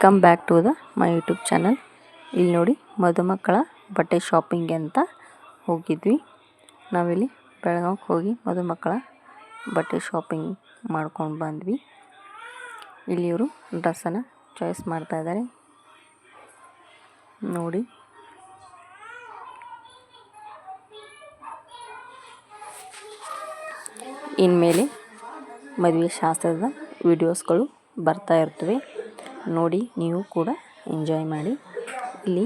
Welcome back to my YouTube channel. ಇಲ್ಲಿ ನೋಡಿ, ಮಧುಮಕ್ಕಳ ಬಟ್ಟೆ ಶಾಪಿಂಗ್ ಅಂತ ಹೋಗಿದ್ವಿ. ನಾವಿಲ್ಲಿ ಬೆಳಗಾವಿಗೆ ಹೋಗಿ ಮಧುಮಕ್ಕಳ ಬಟ್ಟೆ ಶಾಪಿಂಗ್ ಮಾಡ್ಕೊಂಡು ಬಂದ್ವಿ. ಇಲ್ಲಿ ಇವರು ಡ್ರೆಸ್ಸನ್ನು ಚಾಯ್ಸ್ ಮಾಡ್ತಾ ಇದ್ದಾರೆ ನೋಡಿ. ಇನ್ಮೇಲೆ ಮದುವೆ ಶಾಸ್ತ್ರದ ವಿಡಿಯೋಸ್ಗಳು ಬರ್ತಾ ಇರ್ತವೆ ನೋಡಿ, ನೀವು ಕೂಡ ಎಂಜಾಯ್ ಮಾಡಿ. ಇಲ್ಲಿ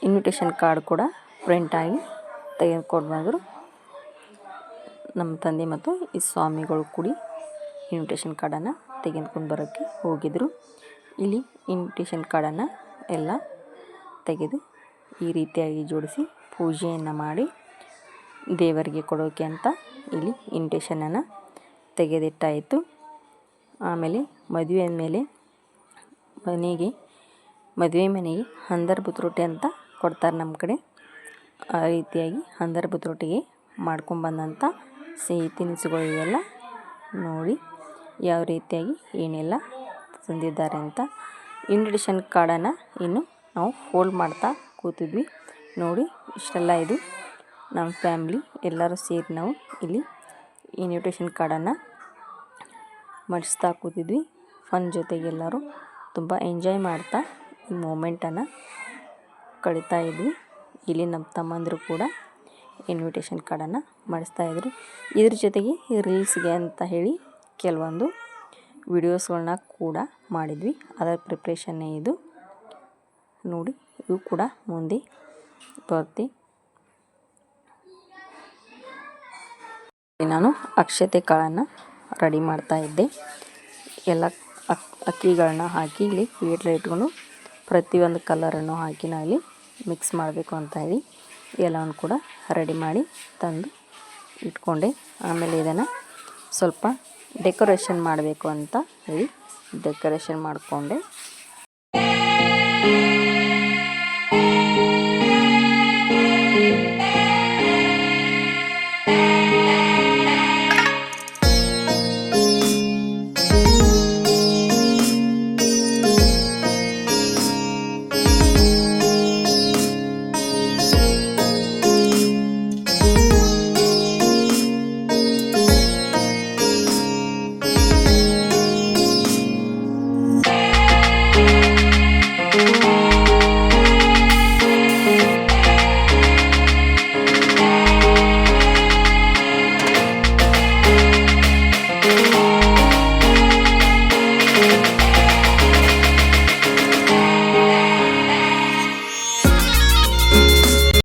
ಇನ್ವಿಟೇಷನ್ ಕಾರ್ಡ್ ಕೂಡ ಪ್ರಿಂಟಾಗಿ ತೆಗೆದುಕೊಂಡು ಬಂದರು. ನಮ್ಮ ತಂದೆ ಮತ್ತು ಈ ಸ್ವಾಮಿಗಳು ಕೂಡಿ ಇನ್ವಿಟೇಷನ್ ಕಾರ್ಡನ್ನು ತೆಗೆದುಕೊಂಡು ಬರೋಕ್ಕೆ ಹೋಗಿದ್ದರು. ಇಲ್ಲಿ ಇನ್ವಿಟೇಷನ್ ಕಾರ್ಡನ್ನು ಎಲ್ಲ ತೆಗೆದು ಈ ರೀತಿಯಾಗಿ ಜೋಡಿಸಿ ಪೂಜೆಯನ್ನು ಮಾಡಿ ದೇವರಿಗೆ ಕೊಡೋಕೆ ಅಂತ ಇಲ್ಲಿ ಇನ್ವಿಟೇಷನನ್ನು ತೆಗೆದಿಟ್ಟಾಯಿತು. ಆಮೇಲೆ ಮದುವೆ ಮೇಲೆ ಮದುವೆ ಮನೆಗೆ ಹಂದರ್ ಬುತ್ರೊಟ್ಟಿ ಅಂತ ಕೊಡ್ತಾರೆ ನಮ್ಮ ಕಡೆ. ಆ ರೀತಿಯಾಗಿ ಹಂದರ್ ಬುತ್ರೊಟ್ಟಿಗೆ ಮಾಡ್ಕೊಂಬಂದಂಥ ಸಿಹಿ ತಿನಿಸುಗಳು ಇವೆಲ್ಲ ನೋಡಿ ಯಾವ ರೀತಿಯಾಗಿ ಏನೆಲ್ಲ ತಂದಿದ್ದಾರೆ ಅಂತ. ಇನ್ವಿಟೇಷನ್ ಕಾರ್ಡನ್ನು ಇನ್ನು ನಾವು ಫೋಲ್ಡ್ ಮಾಡ್ತಾ ಕೂತಿದ್ವಿ ನೋಡಿ. ಇಷ್ಟೆಲ್ಲ ಇದು ನಮ್ಮ ಫ್ಯಾಮ್ಲಿ ಎಲ್ಲರೂ ಸೇರಿ ನಾವು ಇಲ್ಲಿ ಇನ್ವಿಟೇಷನ್ ಕಾರ್ಡನ್ನು ಮಡಿಸ್ತಾ ಕೂತಿದ್ವಿ. ಫನ್ ಜೊತೆಗೆ ಎಲ್ಲರೂ ತುಂಬ ಎಂಜಾಯ್ ಮಾಡ್ತಾ ಈ ಮೂಮೆಂಟನ್ನು ಕಳೀತಾ ಇದ್ವಿ. ಇಲ್ಲಿ ನಮ್ಮ ತಮ್ಮಂದರು ಕೂಡ ಇನ್ವಿಟೇಷನ್ ಕಾರ್ಡನ್ನು ಮಾಡಿಸ್ತಾಯಿದ್ರು. ಇದ್ರ ಜೊತೆಗೆ ರೀಲ್ಸ್ಗೆ ಅಂತ ಹೇಳಿ ಕೆಲವೊಂದು ವಿಡಿಯೋಸ್ಗಳನ್ನ ಕೂಡ ಮಾಡಿದ್ವಿ. ಅದರ ಪ್ರಿಪ್ರೇಷನ್ನೇ ಇದು ನೋಡಿ. ಇವು ಕೂಡ ಮುಂದೆ ಬರ್ತಿ. ನಾನು ಅಕ್ಷತೆ ಕಾಳನ್ನು ರೆಡಿ ಮಾಡ್ತಾ ಇದ್ದೆ. ಎಲ್ಲ ಅಕ್ಕಿಗಳನ್ನ ಹಾಕಿ ಇಲ್ಲಿ ಪ್ಲೇಟ್ಲ ಇಟ್ಕೊಂಡು ಪ್ರತಿಯೊಂದು ಕಲರನ್ನು ಹಾಕಿ ನಾವಿಲ್ಲಿ ಮಿಕ್ಸ್ ಮಾಡಬೇಕು ಅಂತ ಹೇಳಿ ಎಲ್ಲವನ್ನು ಕೂಡ ರೆಡಿ ಮಾಡಿ ತಂದು ಇಟ್ಕೊಂಡೆ. ಆಮೇಲೆ ಇದನ್ನು ಸ್ವಲ್ಪ ಡೆಕೋರೇಷನ್ ಮಾಡಬೇಕು ಅಂತ ಹೇಳಿ ಡೆಕೋರೇಷನ್ ಮಾಡಿಕೊಂಡೆ.